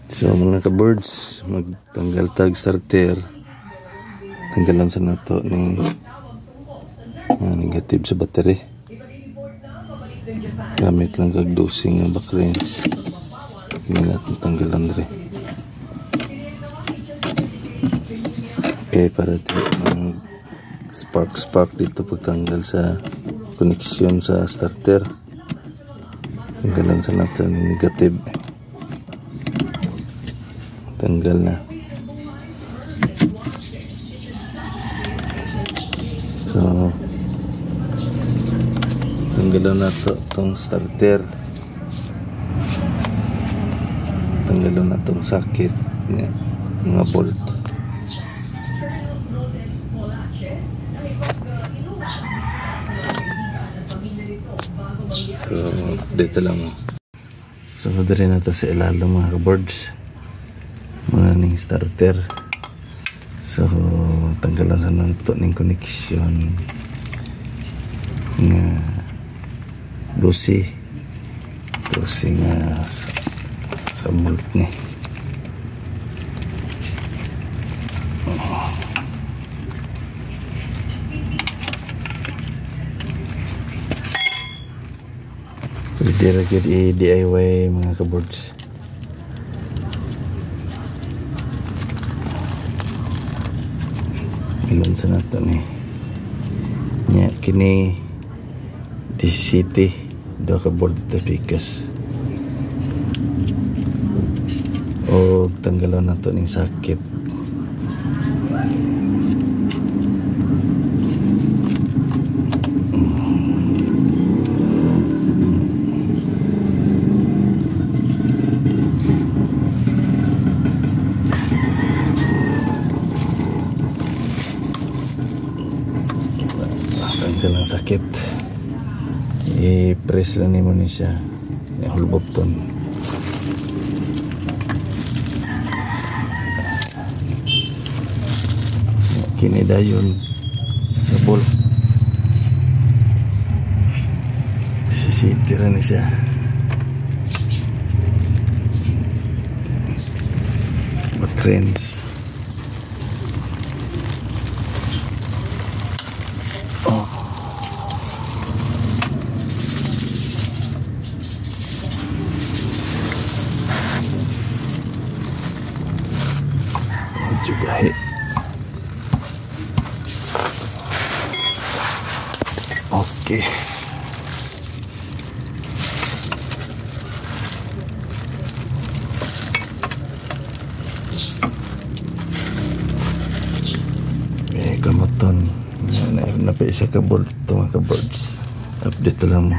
So mga ka-birds, magtanggal tag starter. Tanggalan sa nato ng negative sa battery. Gamit lang kag dosing ng back wrench. Hindi natin tanggalan rin. Okay, para spark dito pagtanggal sa connection sa starter. Tanggalan sa natin ng negative. Tanggal na. So tanggalan na itong starter. Tanggalan na itong socket mga bolt. So dito lang. So dari na ito sa ilalim mga ka-birds, mga ning starter. So tanggalan sa nato ning connection nga dosi nga sa bolt ni. Pwede rin i-DIY mga ka-birds. Ilan sa nato ni nya kini DCT do ka board ito pikas o tanggalan nato ning sakit. Tanggal ang sakit, i-press lang nimo ni siya yung whole button. Kini dayon sa bolt sisitira ni siya. Back wrench. Gahe. Okay. Kamoton na pa isa ka bolt to mga ka-birds. Update lang mo.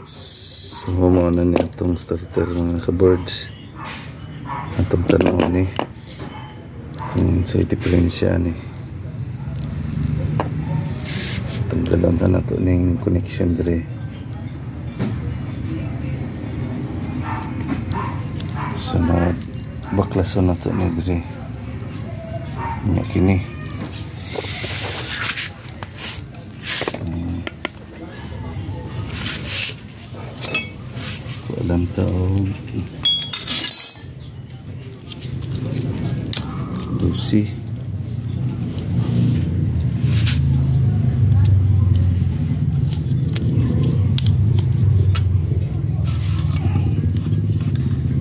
So muna niya itong starter mga ka-birds. Atong tanong ni sa diferensya ni tanggalan sa nato ning connection dire. So na baklason nato ni dire nya kini walang tao dosi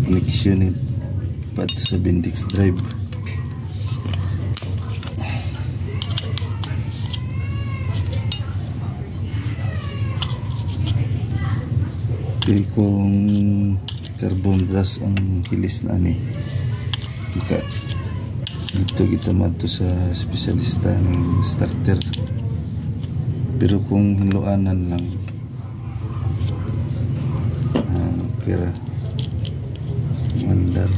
connection pat sa Bendix drive. Okay, kung carbon brass ang kilis na ni maka dito kita madto sa espesyalista ng starter, pero kung hinluanan lang kira mandar.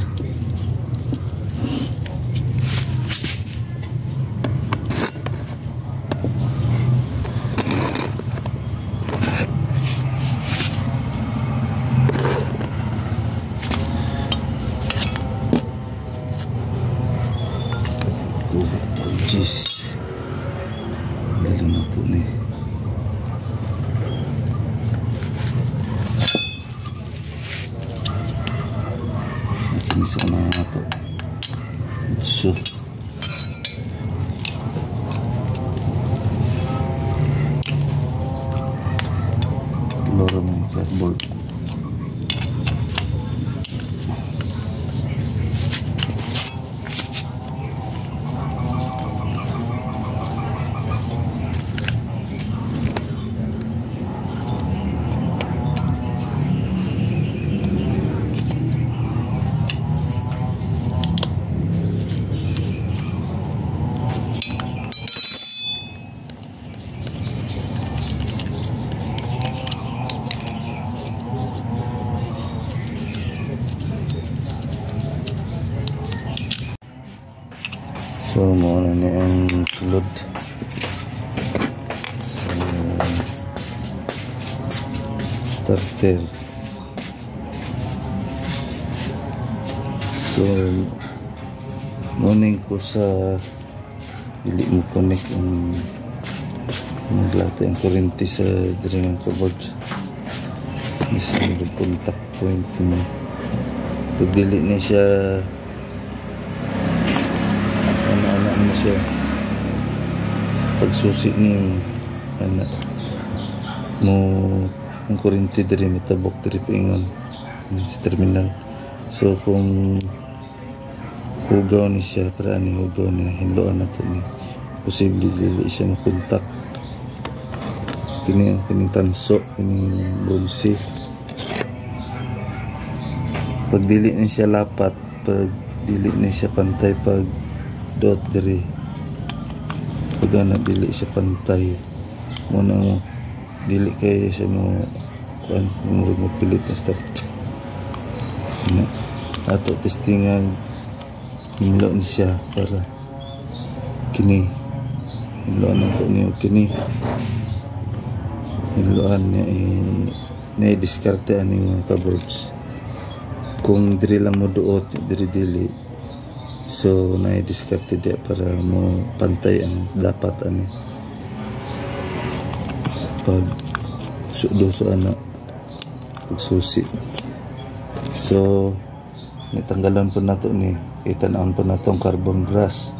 Jeez, lalo na po ni Bisa na ito. So telur may cardboard. So muna ni ang sulod. So starter. So morning ko sa dili mo connect ang maglato ang kurente sa diri ng cupboard. Bisa mo contact point mo. Pag dili na siya anak mo siya pagsusi ni anak mo ang kurente diri matabok diri paingon sa terminal. So kung hugaw ni siya para ani hugaw na hinloan nato ni posible dili siya makontak kini tanso kini bulsi. Pag dili ni siya lapat, pag dili ni siya pantay, pag dot diri pag ana dili siya pantay muna mo dili kay siya mo kuan mo pilit na start ato testingan hinlo ni siya para kini hinloan nato niyo kini hinloan niya na diskarte ani mga cupboards. Kung diri lang mo duot diri dili, so na-discard dia para mo pantay ang dapat ani pag sudo sa anak pagsusi. So natanggalan po nato ni itan-on po natong carbon grass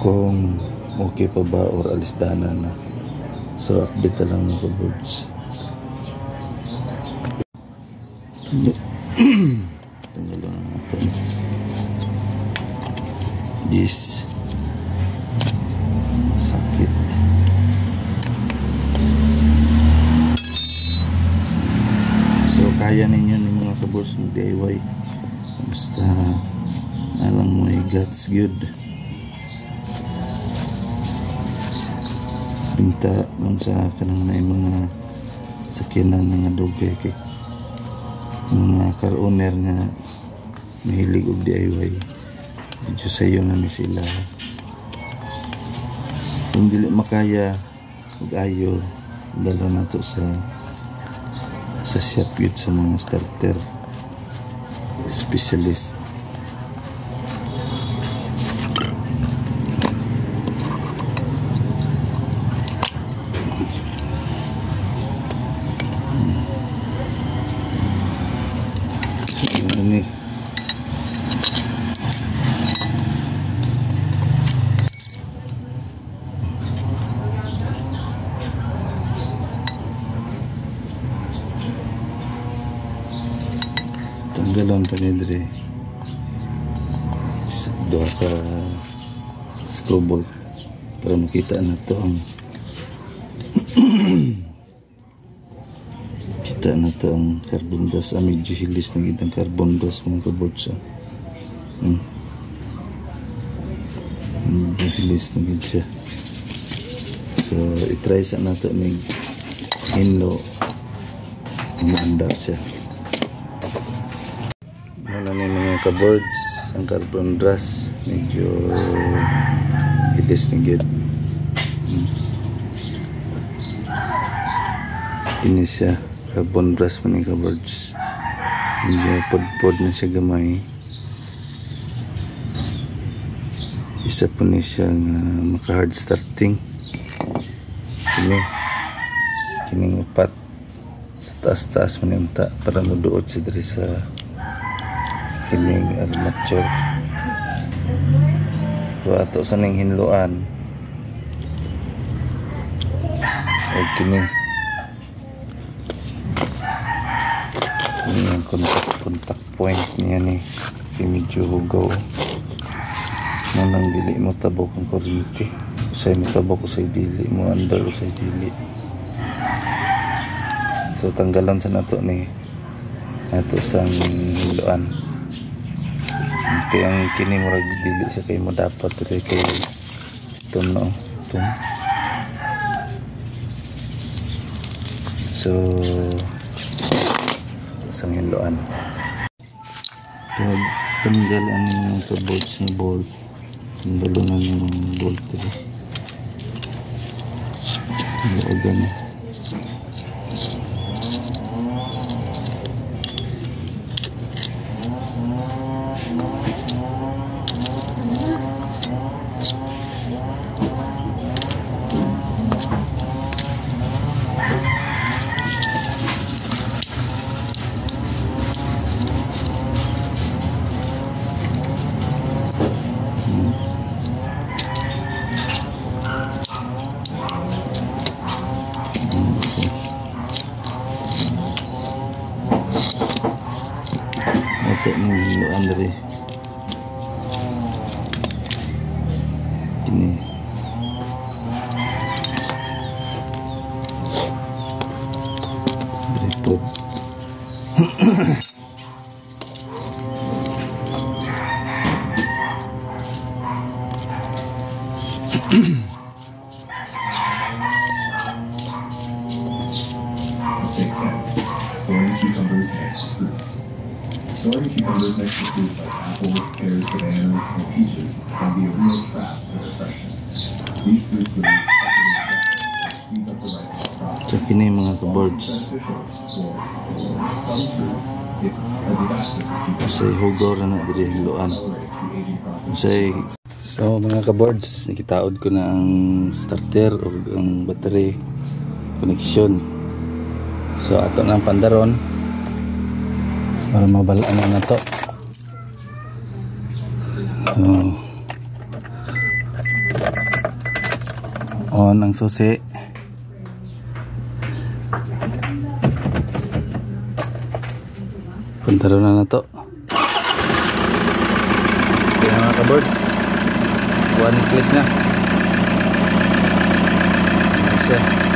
kung okay pa ba or alisdana na. So update lang mga birds. Tanggalan nato this sakit. So kaya ninyo ng mga kabos ng DIY basta alam mo guts good pinta man sa kanang na mga sakyanan nga dugay kay mga car owner nga mahilig og DIY. Medyo sayo na ni sila. Kung dili makaya mag-ayo dala na to sa shop yun sa mga starter specialist. So ini tanggalan pa ni diri doha ka screw bolt para makita na to ang kita na to ang carbon dust. Medyo hilis na gitang carbon dust mga kabords. Medyo hilis na gid siya. So itry sa nato ni hinlo umanda siya. Wala na mga kabords ang carbon dust medyo hilis na gid. Ini siya carbon dust man yung kabords. Medyo pod-pod na siya gamay. Isa po ni siya maka-hard starting. Kining upat sa taas-taas man yung ta para maduot siya diri sa kining armature. So ato sa ning hinluan o kini yung contact point niya ni medyo hugaw nang dili mo tabok ang kuryente usay mo tabok usay dili mo under usay dili. So tanggalan sa nato ni ato sang hinluan. Ang kini murag dili sa kay mo dapat rin kay tuno. So sang hinluan tanggal ang mga ka-bolts ng bolt, tanggalan ng bolt ito loogan na. Ito ng hinluan dari ini berikut Storing cucumbers next to fruits. Storing cucumbers next to fruits like apples, pears, bananas, or peaches can be a real trap for their freshness. These fruits release speeds up the ripening process. so kini mga ka-birds Beneficial for some fruits, it's a disaster for people. usay hugaw ra na diri hinluan. Accelerates the aging process. Usay so mga ka-birds nakitaod ko na ang starter o ang battery connection. So ato na ang pandaron para mabalaan na to. On ang susi. Pandaron na to. Okay mga ka-birds, one click na. Ayan siya.